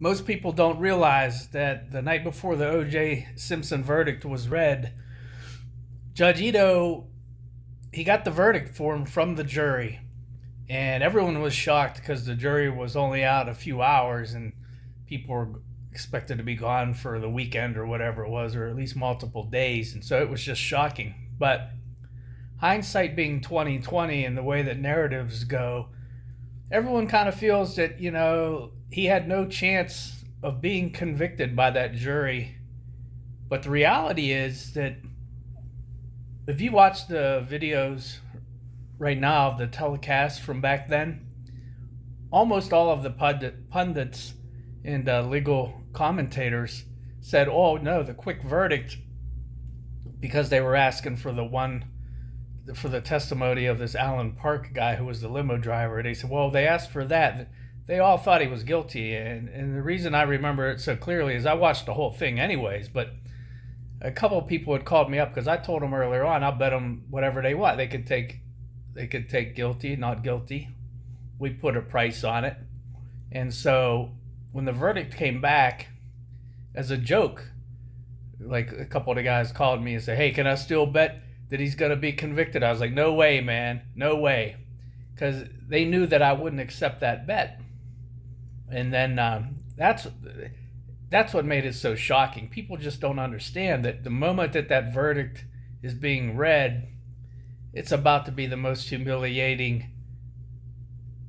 Most people don't realize that the night before the O.J. Simpson verdict was read, Judge Ito, he got the verdict form from the jury, and everyone was shocked because the jury was only out a few hours, and people were expected to be gone for the weekend or whatever it was, or at least multiple days, and so it was just shocking. But hindsight being 2020 and the way that narratives go, everyone kind of feels that he had no chance of being convicted by that jury. But the reality is that if you watch the videos right now of the telecast from back then, almost all of the pundits and legal commentators said, "Oh no, the quick verdict," because they were asking for the testimony of this Alan Park guy who was the limo driver. They said, well, they asked for that. They all thought he was guilty. And the reason I remember it so clearly is I watched the whole thing anyways, but a couple of people had called me up because I told them earlier on, I'll bet them whatever they want. They could take guilty, not guilty. We put a price on it. And so when the verdict came back, as a joke, like a couple of the guys called me and said, hey, can I still bet that he's going to be convicted? I was like, no way, man, no way, because they knew that I wouldn't accept that bet. And then that's what made it so shocking. People just don't understand that the moment that verdict is being read, it's about to be the most humiliating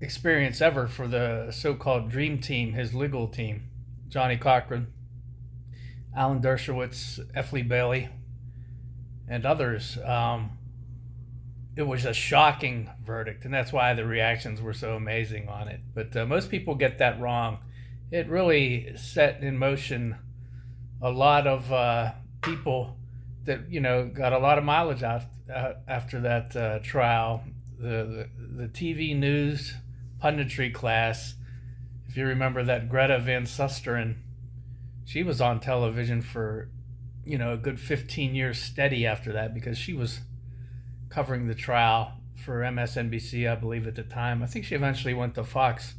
experience ever for the so-called dream team, his legal team, Johnny Cochran, Alan Dershowitz, F. Lee Bailey, and others. It was a shocking verdict, and that's why the reactions were so amazing on it. But most people get that wrong. It really set in motion a lot of people that got a lot of mileage out after that trial. The TV news punditry class, if you remember that Greta Van Susteren, she was on television for a good 15 years steady after that, because she was covering the trial for MSNBC, I believe, at the time. I think she eventually went to Fox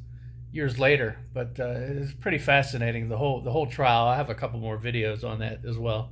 years later, but it was pretty fascinating, the whole trial. I have a couple more videos on that as well.